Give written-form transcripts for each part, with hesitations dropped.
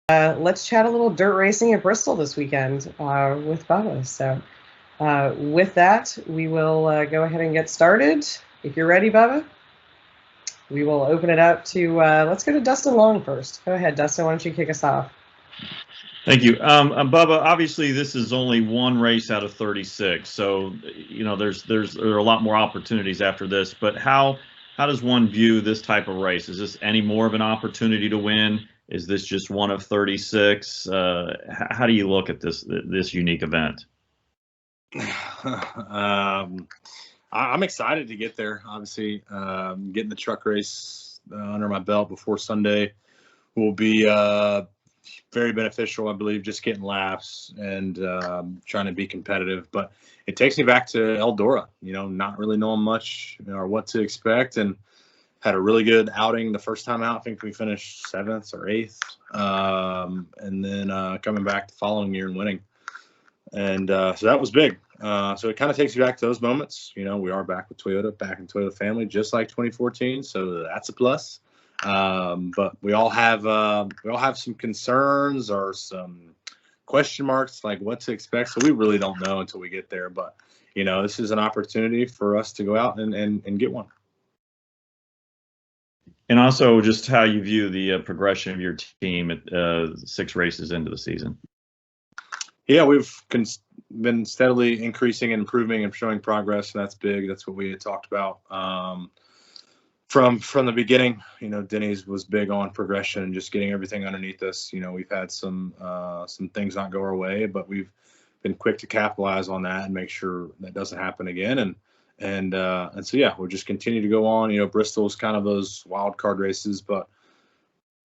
let's chat a little dirt racing at Bristol this weekend with Bubba. So with that, we will go ahead and get started. If you're ready, Bubba, we will open it up to, let's go to Dustin Long first. Go ahead, Dustin, why don't you kick us off? Thank you. Bubba, obviously this is only one race out of 36, so there are a lot more opportunities after this, but how does one view this type of race? Is this any more of an opportunity to win? Is this just one of 36? How do you look at this unique event? I'm excited to get there. Obviously, getting the truck race under my belt before Sunday will be very beneficial, I believe, just getting laps and trying to be competitive. But it takes me back to Eldora, not really knowing much or what to expect, and had a really good outing the first time out. I think we finished 7th or 8th, and then coming back the following year and winning. And so that was big. So it kind of takes you back to those moments. We are back with Toyota, back in Toyota family, just like 2014. So that's a plus. But we all have some concerns or some question marks, like what to expect. So we really don't know until we get there. But this is an opportunity for us to go out and get one. And also just how you view the progression of your team at 6 races into the season. Yeah, we've been steadily increasing and improving and showing progress, and that's big. That's what we had talked about from the beginning. Denny's was big on progression and just getting everything underneath us. We've had some things not go our way, but we've been quick to capitalize on that and make sure that doesn't happen again. And so yeah, we'll just continue to go on. Bristol's kind of those wild card races, but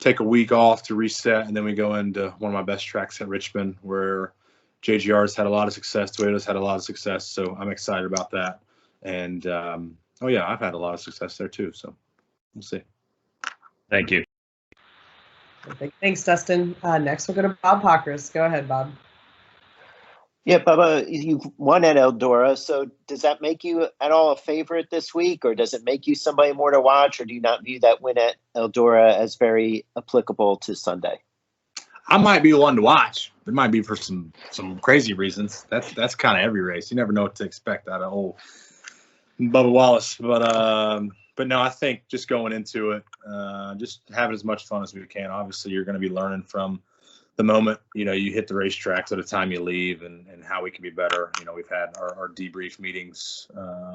take a week off to reset, and then we go into one of my best tracks at Richmond, where JGR's had a lot of success, Toyota's had a lot of success, so I'm excited about that. And oh yeah, I've had a lot of success there too, so we'll see. Thank you. Thanks, Dustin. Next we'll go to Bob Pockris. Go ahead, Bob. Yeah, Bubba, you've won at Eldora, so does that make you at all a favorite this week, or does it make you somebody more to watch, or do you not view that win at Eldora as very applicable to Sunday? I might be one to watch. It might be for some crazy reasons. That's kind of every race. You never know what to expect out of old Bubba Wallace. But no, I think just going into it, just having as much fun as we can. Obviously, you're going to be learning from the moment you hit the racetrack to the time you leave, and how we can be better. We've had our debrief meetings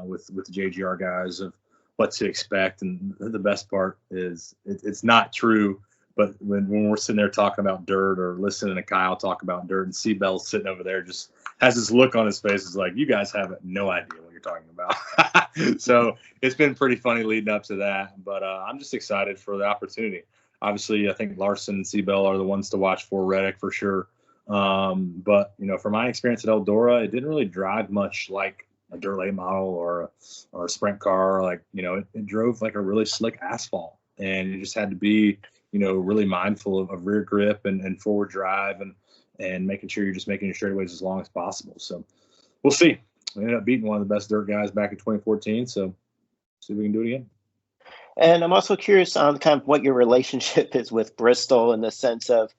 with the JGR guys of what to expect, and the best part is it's not true. But when we're sitting there talking about dirt or listening to Kyle talk about dirt, and Seabell's sitting over there just has this look on his face, is like, you guys have no idea what you're talking about. So it's been pretty funny leading up to that. But I'm just excited for the opportunity. Obviously, I think Larson and Seabell are the ones to watch for, Reddick for sure. But, from my experience at Eldora, it didn't really drive much like a dirt late model or a sprint car. Like, it drove like a really slick asphalt. And you just had to be really mindful of rear grip and forward drive and making sure you're just making your straightaways as long as possible. So we'll see. We ended up beating one of the best dirt guys back in 2014. So see if we can do it again. And I'm also curious on kind of what your relationship is with Bristol, in the sense of,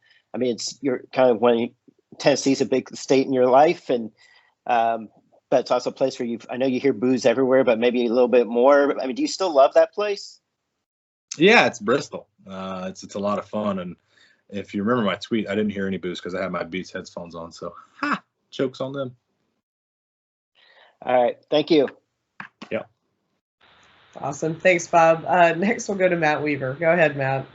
you're kind of when Tennessee's a big state in your life, and but it's also a place where I know you hear booze everywhere, but maybe a little bit more. Do you still love that place? Yeah, it's Bristol. It's a lot of fun. And if you remember my tweet, I didn't hear any booze because I had my Beats headphones on. So, jokes on them. All right. Thank you. Yeah. Awesome. Thanks, Bob. Next, we'll go to Matt Weaver. Go ahead, Matt.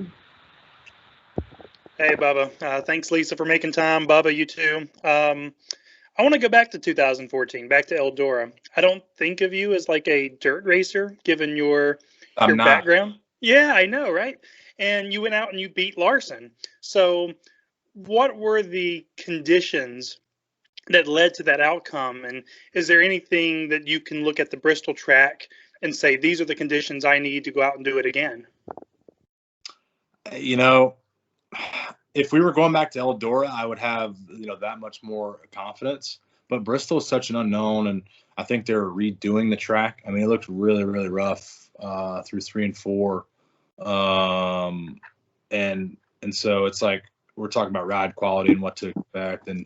Hey, Bubba. Thanks, Lisa, for making time. Bubba, you too. I want to go back to 2014, back to Eldora. I don't think of you as like a dirt racer, given your background. Yeah, I know, right? And you went out and you beat Larson. So what were the conditions that led to that outcome? And is there anything that you can look at the Bristol track and say, these are the conditions I need to go out and do it again? If we were going back to Eldora, I would have, that much more confidence. But Bristol is such an unknown, and I think they're redoing the track. It looked really, really rough through 3 and 4. And so it's like we're talking about ride quality and what to expect. And,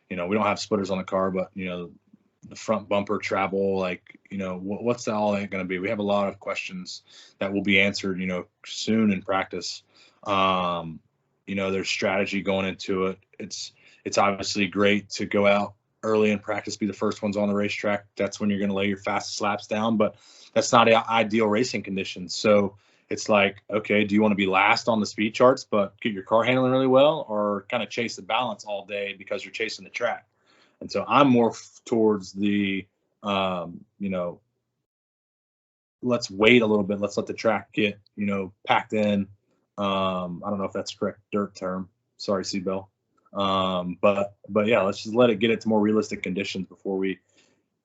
we don't have splitters on the car, but, the front bumper travel, like, what's all that going to be? We have a lot of questions that will be answered, soon in practice. There's strategy going into it. It's obviously great to go out early in practice, be the first ones on the racetrack. That's when you're going to lay your fastest laps down, but that's not ideal racing conditions. So it's like, okay, do you want to be last on the speed charts, but get your car handling really well, or kind of chase the balance all day because you're chasing the track? And so I'm more towards the, let's wait a little bit. Let's let the track get, packed in. I don't know if that's the correct dirt term. Sorry, Seabell. But yeah, let's just let it get it to more realistic conditions before we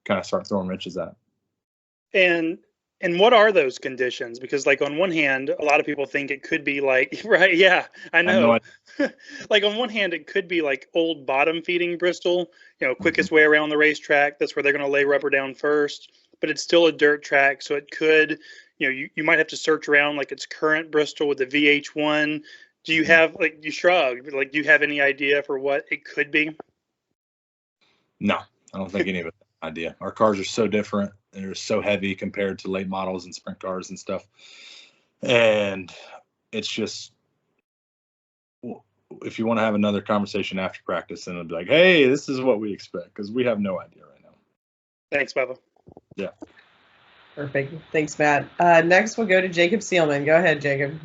kind of start throwing wrenches at it. And what are those conditions? Because like on one hand, a lot of people think it could be like, right? Yeah, I know. Like on one hand, it could be like old bottom feeding Bristol, quickest way around the racetrack. That's where they're going to lay rubber down first, but it's still a dirt track. So it could, you might have to search around like it's current Bristol with the VH1. Do you have, like, you shrugged, like, do you have any idea for what it could be? No, I don't think any of it idea. Our cars are so different. They're so heavy compared to late models and sprint cars and stuff. And it's just, if you want to have another conversation after practice, then it'll be like, hey, this is what we expect, because we have no idea right now. Thanks, Bubba. Yeah. Perfect. Thanks, Matt. Next, we'll go to Jacob Seelman. Go ahead, Jacob.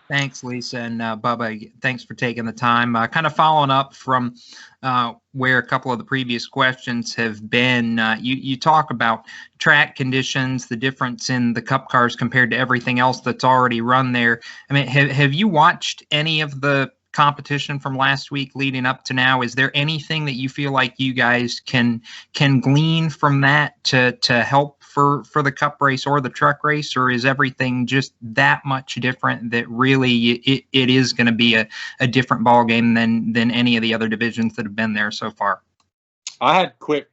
Thanks, Lisa, and Bubba, thanks for taking the time. Kind of following up from where a couple of the previous questions have been, you talk about track conditions, the difference in the Cup cars compared to everything else that's already run there. I mean, have you watched any of the competition from last week leading up to now? Is there anything that you feel like you guys can glean from that to help for the Cup race or the truck race, or is everything just that much different that really it is going to be a different ball game than any of the other divisions that have been there so far? I had quick,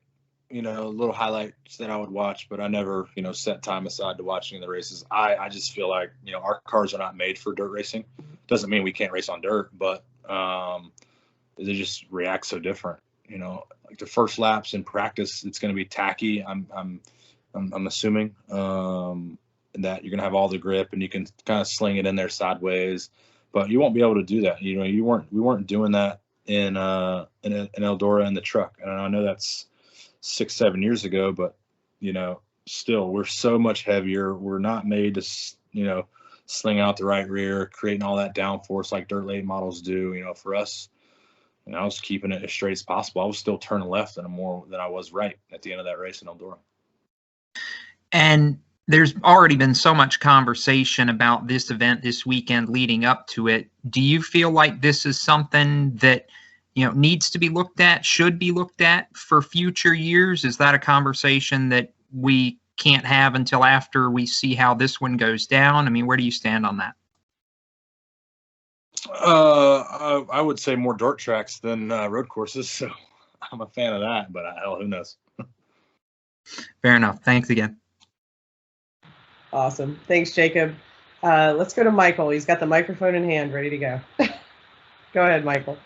little highlights that I would watch, but I never, set time aside to watch any of the races. I just feel like, our cars are not made for dirt racing. Doesn't mean we can't race on dirt, but they just react so different. Like the first laps in practice, it's going to be tacky. I'm assuming that you're going to have all the grip and you can kind of sling it in there sideways, but you won't be able to do that. We weren't doing that in Eldora in the truck. And I know that's 6-7 years ago, but still we're so much heavier. We're not made to, sling out the right rear, creating all that downforce like dirt late models do. For us, I was keeping it as straight as possible. I was still turning left and more than I was right at the end of that race in Eldora. And there's already been so much conversation about this event this weekend leading up to it. Do you feel like this is something that, needs to be looked at, should be looked at for future years? Is that a conversation that we can't have until after we see how this one goes down? I mean, where do you stand on that? I would say more dirt tracks than road courses, so I'm a fan of that, but hell, who knows? Fair enough. Thanks again. Awesome. Thanks, Jacob. Let's go to Michael. He's got the microphone in hand, ready to go. Go ahead, Michael.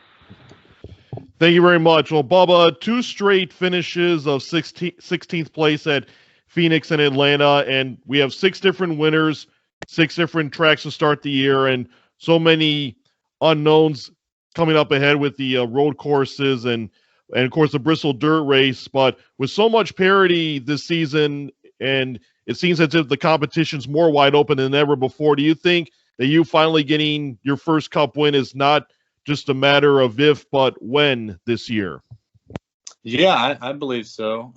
Thank you very much. Well, Bubba, 2 straight finishes of 16th place at Phoenix and Atlanta, and we have 6 different winners, 6 different tracks to start the year, and so many unknowns coming up ahead with the road courses and of course the Bristol dirt race. But with so much parity this season, and it seems as if the competition's more wide open than ever before, do you think that you finally getting your first Cup win is not just a matter of if, but when this year? Yeah, I believe so.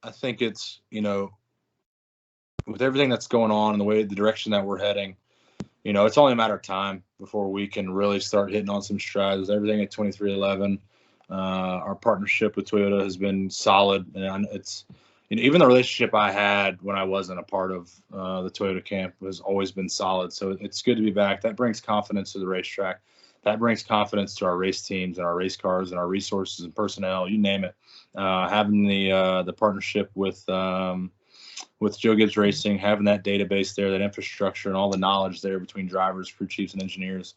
I think it's, with everything that's going on and the direction that we're heading, it's only a matter of time before we can really start hitting on some strides with everything at 2311. Our partnership with Toyota has been solid, and it's, even the relationship I had when I wasn't a part of the Toyota camp has always been solid. So it's good to be back. That brings confidence to the racetrack. That brings confidence to our race teams and our race cars and our resources and personnel, you name it. Having the partnership with Joe Gibbs Racing, having that database there, that infrastructure and all the knowledge there between drivers, crew chiefs, and engineers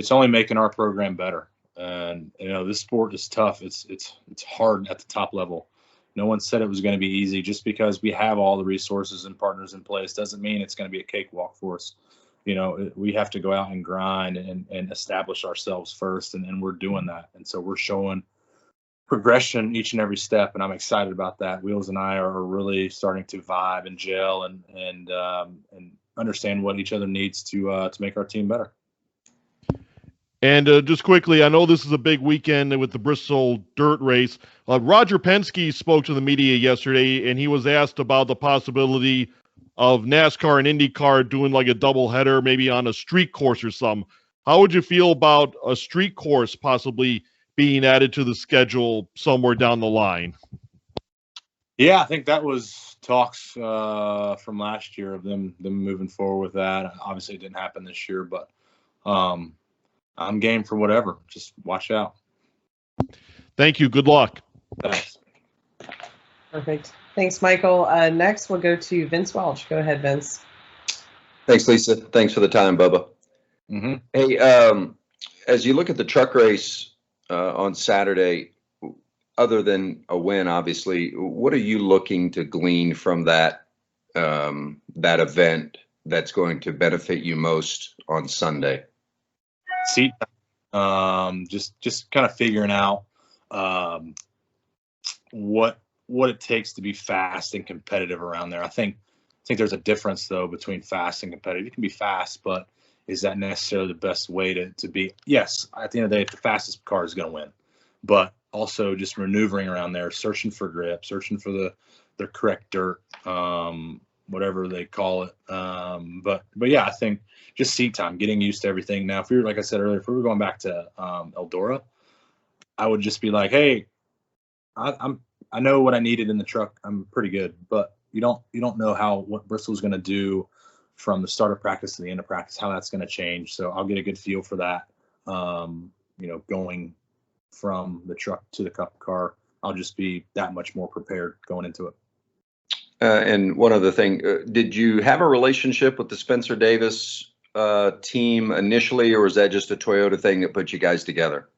it's only making our program better. And this sport is tough. It's hard at the top level. No one said it was going to be easy. Just because we have all the resources and partners in place doesn't mean it's going to be a cakewalk for us. We have to go out and grind and establish ourselves first, and we're doing that. And so we're showing progression each and every step, and I'm excited about that. Wheels and I are really starting to vibe and gel and understand what each other needs to make our team better. And just quickly, I know this is a big weekend with the Bristol dirt race. Roger Penske spoke to the media yesterday, and he was asked about the possibility of NASCAR and IndyCar doing like a doubleheader, maybe on a street course or something. How would you feel about a street course possibly being added to the schedule somewhere down the line? Yeah, I think that was talks from last year of them moving forward with that. Obviously, it didn't happen this year, but I'm game for whatever. Just watch out. Thank you. Good luck. Thanks. Perfect. Thanks, Michael. Next, we'll go to Vince Welch. Go ahead, Vince. Thanks, Lisa. Thanks for the time, Bubba. Mm-hmm. Hey, as you look at the truck race on Saturday, other than a win, obviously, what are you looking to glean from that event that's going to benefit you most on Sunday? Seat, just kind of figuring out what it takes to be fast and competitive around there. I think there's a difference though between fast and competitive. You can be fast, but is that necessarily the best way to be? Yes, at the end of the day, the fastest car is going to win, but also just maneuvering around there, searching for grip, searching for the correct dirt, whatever they call it. But yeah, I think just seat time, getting used to everything. Now, if we were, like I said earlier, if we were going back to Eldora, I would just be like, hey, I know what I needed in the truck. I'm pretty good, but you don't know what Bristol's going to do from the start of practice to the end of practice, how that's going to change. So I'll get a good feel for that. Going from the truck to the cup car, I'll just be that much more prepared going into it. And one other thing, did you have a relationship with the Spencer Davis team initially, or was that just a Toyota thing that put you guys together?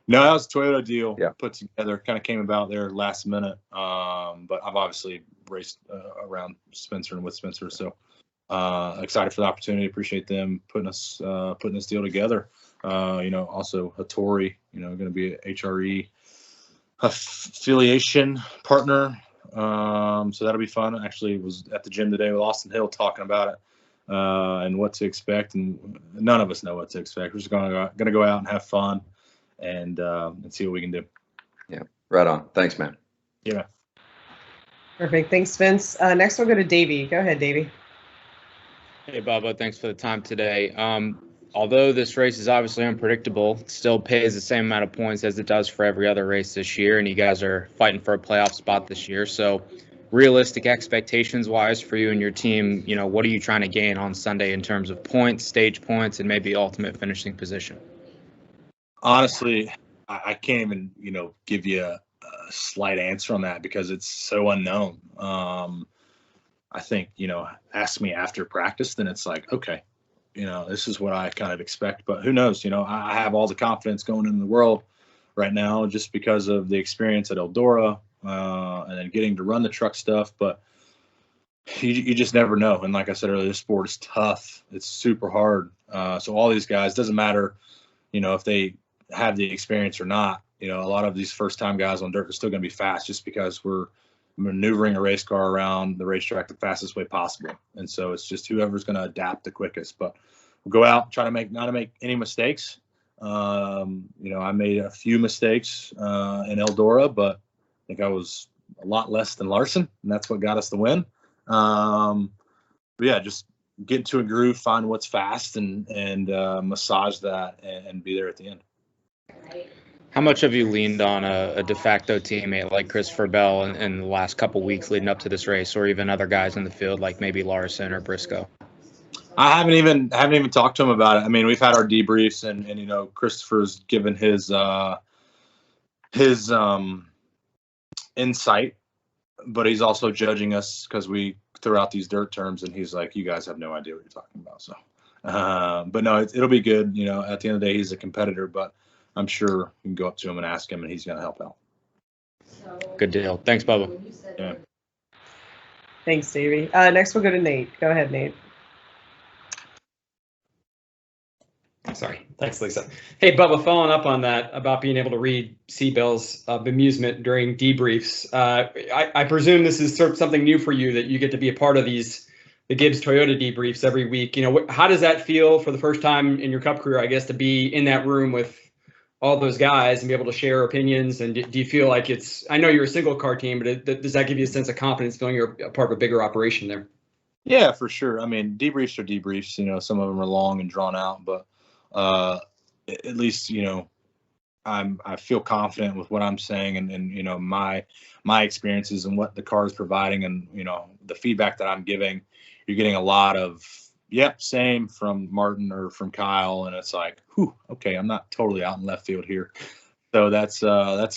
No, that was a Toyota deal put together, kind of came about there last minute. But I've obviously raced around Spencer and with Spencer. So excited for the opportunity. Appreciate them putting this deal together. Also Hattori, going to be a HRE affiliation partner. So that'll be fun. Actually, was at the gym today with Austin Hill talking about it and what to expect. And none of us know what to expect. We're just going to go out and have fun and see what we can do. Yeah, right on. Thanks, man. Yeah. Perfect. Thanks, Vince. Next, we'll go to Davey. Go ahead, Davey. Hey, Bubba. Thanks for the time today. Although this race is obviously unpredictable, it still pays the same amount of points as it does for every other race this year, and you guys are fighting for a playoff spot this year. So realistic expectations-wise for you and your team, what are you trying to gain on Sunday in terms of points, stage points, and maybe ultimate finishing position? Honestly, I can't even, give you a slight answer on that because it's so unknown. I think, ask me after practice, then it's like, okay, this is what I kind of expect, but who knows? I have all the confidence going in the world right now just because of the experience at Eldora and then getting to run the truck stuff, but you just never know. And like I said earlier, this sport is tough. It's super hard. So all these guys, doesn't matter, if they have the experience or not, a lot of these first time guys on dirt are still going to be fast just because we're maneuvering a race car around the racetrack the fastest way possible. And so it's just whoever's going to adapt the quickest, but we'll go out, try to not to make any mistakes. I made a few mistakes in Eldora, but I think I was a lot less than Larson, and that's what got us the win. But yeah, just get into a groove, find what's fast and massage that and be there at the end. How much have you leaned on a de facto teammate like Christopher Bell in the last couple weeks leading up to this race, or even other guys in the field like maybe Larson or Briscoe? I haven't even talked to him about it. I mean, we've had our debriefs and Christopher's given his insight, but he's also judging us because we throw out these dirt terms and he's like, you guys have no idea what you're talking about. So But no, it'll be good. You know, at the end of the day, he's a competitor, but I'm sure you can go up to him and ask him, and he's going to help out. Good deal. Thanks, Bubba. Yeah. Thanks, Davey. Next, we'll go to Nate. Go ahead, Nate. Sorry. Thanks, Lisa. Hey, Bubba, following up on that about being able to read C-bills of amusement during debriefs. I presume this is sort of something new for you, that you get to be a part of the Gibbs Toyota debriefs every week. You know, how does that feel for the first time in your Cup career, I guess, to be in that room with all those guys and be able to share opinions? And do you feel like I know you're a single car team, but does that give you a sense of confidence feeling you're a part of a bigger operation there? Yeah, for sure. I mean, debriefs are debriefs. You know, some of them are long and drawn out, but at least, you know, I feel confident with what I'm saying and you know, my experiences and what the car is providing, and you know, the feedback that I'm giving. You're getting a lot of same from Martin or from Kyle, and it's like, whew, okay, I'm not totally out in left field here. So that's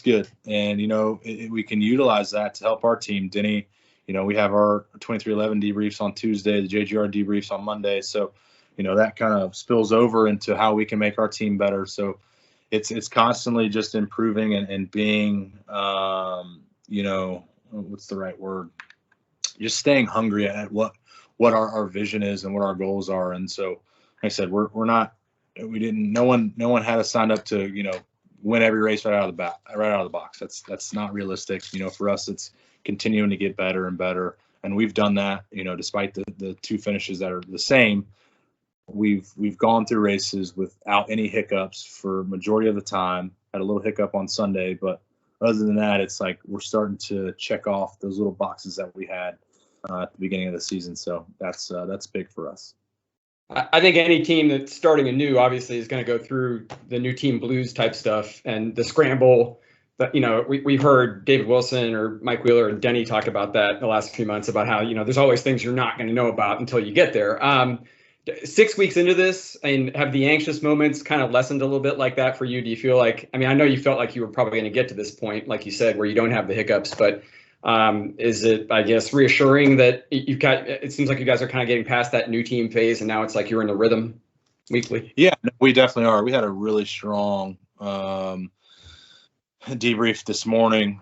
good, and you know, we can utilize that to help our team. Denny, you know, we have our 2311 debriefs on Tuesday, the JGR debriefs on Monday, so you know, that kind of spills over into how we can make our team better. So it's constantly just improving and being, you know, what's the right word? Just staying hungry at what our vision is and what our goals are. And so, like I said, no one had us signed up to, you know, win every race right out of the box. That's not realistic. You know, for us, it's continuing to get better and better. And we've done that, you know, despite the two finishes that are the same. We've gone through races without any hiccups for majority of the time. Had a little hiccup on Sunday, but other than that, it's like we're starting to check off those little boxes that we had at the beginning of the season. So that's big for us. I think any team that's starting anew obviously is going to go through the new team blues type stuff and the scramble. That, you know, we've heard David Wilson or Mike Wheeler and Denny talk about that the last few months, about how, you know, there's always things you're not going to know about until you get there. 6 weeks into this, and have the anxious moments kind of lessened a little bit like that for you? Do you feel like, I mean, I know you felt like you were probably going to get to this point, like you said, where you don't have the hiccups, but is it, I guess, reassuring that it seems like you guys are kind of getting past that new team phase and now it's like you're in the rhythm weekly? Yeah, we definitely are. We had a really strong debrief this morning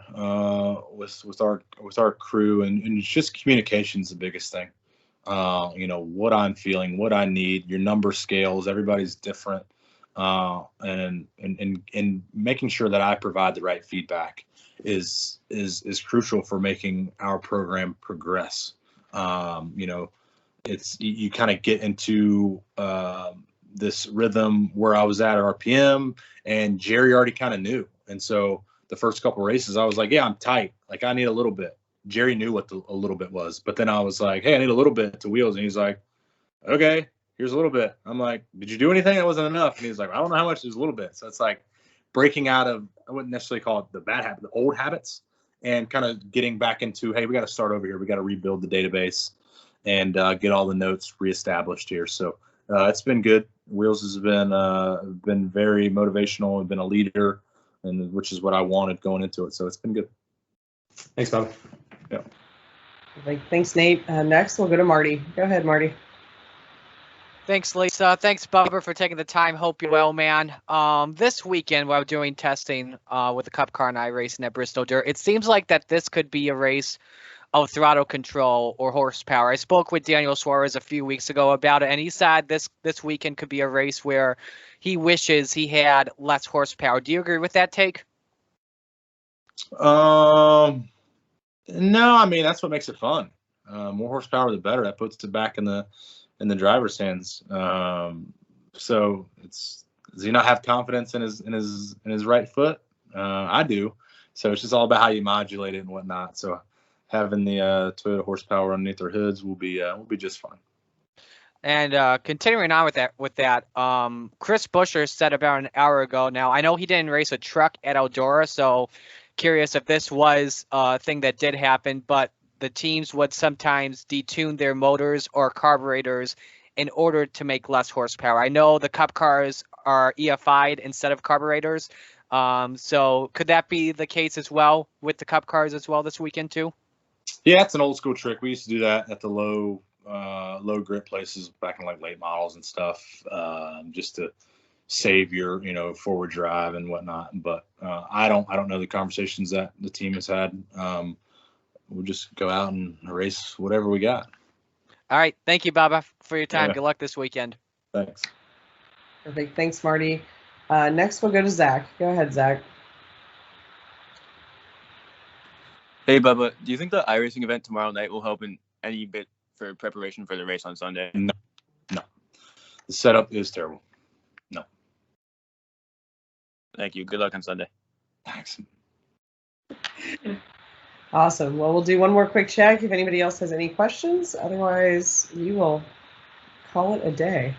with our crew, and just communication is the biggest thing. You know, what I'm feeling, what I need, your number scales, everybody's different, and making sure that I provide the right feedback is crucial for making our program progress. You know, you kind of get into this rhythm where I was at RPM, and Jerry already kind of knew, and so the first couple of races I was like, yeah, I'm tight, like I need a little bit. Jerry knew what a little bit was, but then I was like, hey, I need a little bit to wheels. And he's like, okay, here's a little bit. I'm like, did you do anything? That wasn't enough. And he's like, I don't know how much is a little bit. So it's like breaking out of, I wouldn't necessarily call it the bad habit, the old habits, and kind of getting back into, hey, we got to start over here. We got to rebuild the database and get all the notes reestablished here. So it's been good. Wheels has been very motivational and been a leader, and which is what I wanted going into it. So it's been good. Thanks, Bob. Yeah. Thanks, Nate. Next, we'll go to Marty. Go ahead, Marty. Thanks, Lisa. Thanks, Bubba, for taking the time. Hope you're well, man. This weekend, while doing testing with the Cup car and I racing at Bristol Dirt, it seems like that this could be a race of throttle control or horsepower. I spoke with Daniel Suarez a few weeks ago about it, and he said this weekend could be a race where he wishes he had less horsepower. Do you agree with that take? No, I mean, that's what makes it fun. More horsepower, the better. That puts it back in the driver's hands. So does he not have confidence in his right foot? I do. So it's just all about how you modulate it and whatnot. So having the Toyota horsepower underneath their hoods will be just fine. And continuing on with that, Chris Buescher said about an hour ago. Now, I know he didn't race a truck at Eldora, so curious if this was a thing that did happen, but the teams would sometimes detune their motors or carburetors in order to make less horsepower. I know the Cup cars are EFI'd instead of carburetors. So could that be the case as well with the Cup cars as well this weekend too? Yeah, it's an old school trick. We used to do that at the low low grip places back in like late models and stuff, just to save your forward drive and whatnot. But I don't know the conversations that the team has had. We'll just go out and race whatever we got. All right. Thank you, Bubba, for your time. Yeah. Good luck this weekend. Thanks. Perfect. Thanks, Marty. Next, we'll go to Zach. Go ahead, Zach. Hey, Bubba, do you think the iRacing event tomorrow night will help in any bit for preparation for the race on Sunday? No. The setup is terrible. No. Thank you. Good luck on Sunday. Thanks. Awesome. Well, we'll do one more quick check if anybody else has any questions. Otherwise, we will call it a day.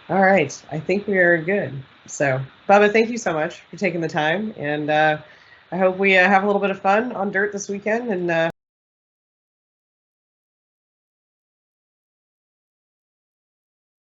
All right. I think we are good. So, Bubba, thank you so much for taking the time. And I hope we have a little bit of fun on dirt this weekend. And